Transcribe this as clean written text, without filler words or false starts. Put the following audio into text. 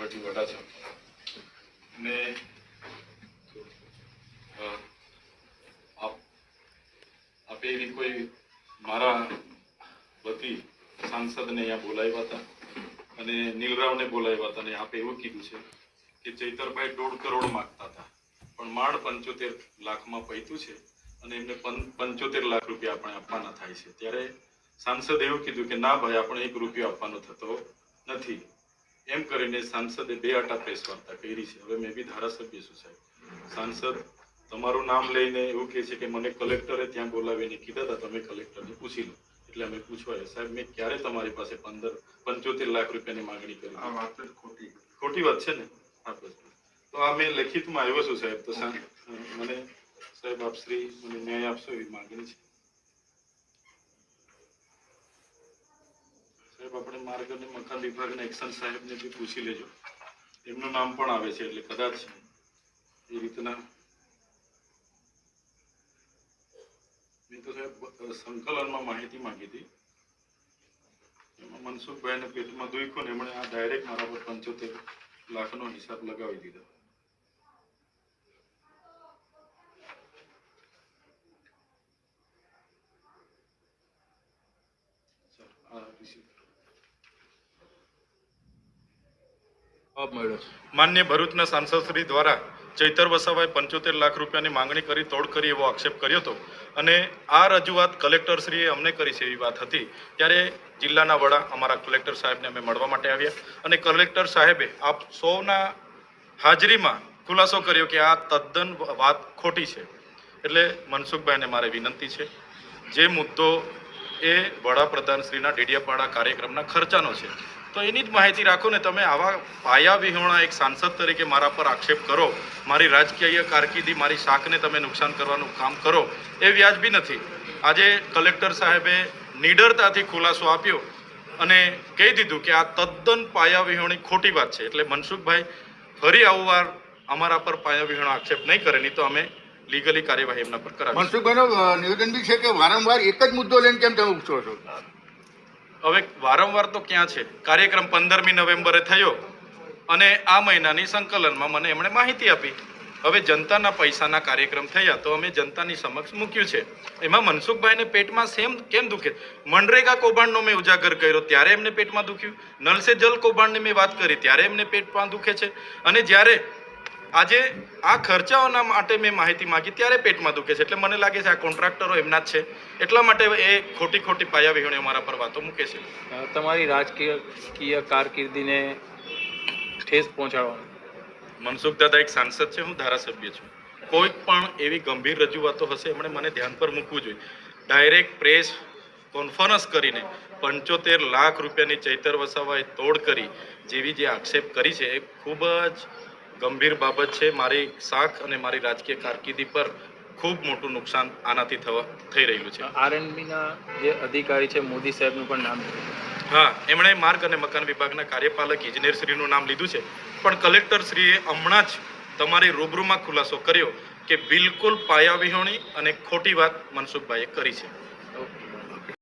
વહીવટી વડા છે ને આપે એવી કોઈ મારા વતી સાંસદને અહીંયા બોલાવ્યા હતા અને નીલરાવને બોલાવ્યા હતા અને આપે એવું કીધું છે કે ચૈતરભાઈ 1.5 કરોડ માંગતા હતા પણ માંડ 75 લાખમાં પૈતું છે અને એમને 75 લાખ રૂપિયા આપણે આપવાના થાય છે ત્યારે સાંસદે એવું કીધું કે ના ભાઈ આપણે 1 રૂપિયો આપવાનો થતો નથી એમ કરીને સાંસદે 2 આટા પ્રેસ વાર્તા કરી છે। હવે મેં બી ધારાસભ્ય છું સાહેબ, સાંસદ તમારું નામ લઈને એવું કહે છે કે મને કલેક્ટરે ત્યાં બોલાવીને કીધા હતા તમે કલેક્ટરને પૂછી લો એટલે અમે પૂછવા સાહેબ મેં ક્યારે તમારી પાસે 75 લાખ રૂપિયાની માંગણી કરી? આ વાત જ ખોટી વાત છે ને। તો આ મેં લેખિતમાં આવ્યો છું સાહેબ, તો મને સાહેબ આપ શ્રી મને ન્યાય આપશો એવી માંગણી છે સાહેબ। આપણે માર્ગ અને મકાન વિભાગના એક્શન સાહેબને બી પૂછી લેજો, એમનું નામ પણ આવે છે એટલે કદાચ એ રીતના મેં તો સાહેબ સંકલનમાં માહિતી માંગી હતી, એમાં મનસુખભાઈને પેટમાં દુખ્યું ને એમણે આ ડાયરેક્ટ મારા પર 75 લાખનો હિસાબ લગાવી દીધો। માન્ય ભરૂચના સાંસદ શ્રી દ્વારા ચૈતર વસાવાએ 75 લાખ રૂપિયાની માંગણી કરી તોડ કરી એવો આક્ષેપ કર્યો હતો અને આ રજૂઆત કલેક્ટરશ્રીએ અમને કરી છે એવી વાત હતી। ત્યારે જિલ્લાના વડા અમારા કલેક્ટર સાહેબને અમે મળવા માટે આવ્યા અને કલેક્ટર સાહેબે આપ સૌના હાજરીમાં ખુલાસો કર્યો કે આ તદ્દન વાત ખોટી છે। એટલે મનસુખભાઈને મારે વિનંતી છે, જે મુદ્દો એ વડાપ્રધાનશ્રીના ડેડિયાપાડા કાર્યક્રમના ખર્ચાનો છે તો એની જ માહિતી રાખો ને। તમે આવા પાયા વિહોણા એક સાંસદ તરીકે મારા પર આક્ષેપ કરો, મારી રાજકીય કારકિર્દી મારી શાખને તમે નુકસાન કરવાનું કામ કરો એ વ્યાજબી નથી। આજે કલેક્ટર સાહેબે નિડરતાથી ખુલાસો આપ્યો અને કહી દીધું કે આ તદ્દન પાયા વિહોણી ખોટી વાત છે। એટલે મનસુખભાઈ ફરી આવું વાર અમારા પર પાયા વિહોણો આક્ષેપ નહીં કરે, નહીં તો અમે લીગલી કાર્યવાહી એમના પર કરાવીશું। મનસુખભાઈનું નિવેદન બી છે કે વારંવાર એક જ મુદ્દો લઈને કેમ તમે ઉછળો છો? હવે વારંવાર તો ક્યાં છે, કાર્યક્રમ 15મી નવેમ્બરે થયો અને આ મહિનાની સંકલનમાં મને એમણે માહિતી આપી। હવે જનતાના પૈસાના કાર્યક્રમ થયા તો અમે જનતાની સમક્ષ મૂક્યું છે। એમાં મનસુખભાઈને પેટમાં કેમ દુખે? મનરેગા કૌભાંડનો મેં ઉજાગર કર્યો ત્યારે એમને પેટમાં દુખ્યું, નલ સે જલ કૌભાંડની મેં વાત કરી ત્યારે એમને પેટમાં દુખે છે અને જ્યારે આજે આ ખર્ચાઓના માટે મેં માહિતી માંગી ત્યારે પેટમાં દુખે છે। એટલે મને લાગે છે આ કોન્ટ્રાક્ટરો એમના જ છે, એટલા માટે એ ખોટી પાયા વિહોણી અમારા પર વાતો મૂકે છે। તમારી રાજકીય કારકિર્દીને ઠેસ પહોંચાડવાનું મનસુખ દાદા એક સાંસદ છે, હું ધારાસભ્ય છું, કોઈ પણ એવી ગંભીર રજૂઆતો હશે એમણે મને ધ્યાન પર મૂકવું જોઈએ। ડાયરેક્ટ પ્રેસ કોન્ફરન્સ કરીને 75 લાખ રૂપિયાની ચૈતર વસાવાએ તોડ કરી જેવી જે આક્ષેપ કરી છે એ ખૂબ જ ગંભીર બાબત છે। મારી શાખ અને મારી રાજકીય કારકિર્દી પર ખૂબ મોટું નુકસાન આનાથી થઈ રહ્યું છે। આરએનબીના જે અધિકારી છે મોદી સાહેબનું પણ નામ, હા, એમણે માર્ગ અને મકાન વિભાગના કાર્યપાલક ઇજનેરશ્રીનું નામ લીધું છે, પણ કલેક્ટરશ્રીએ હમણાં જ તમારી રૂબરૂમાં ખુલાસો કર્યો કે બિલકુલ પાયા વિહોણી અને ખોટી વાત મનસુખભાઈએ કરી છે।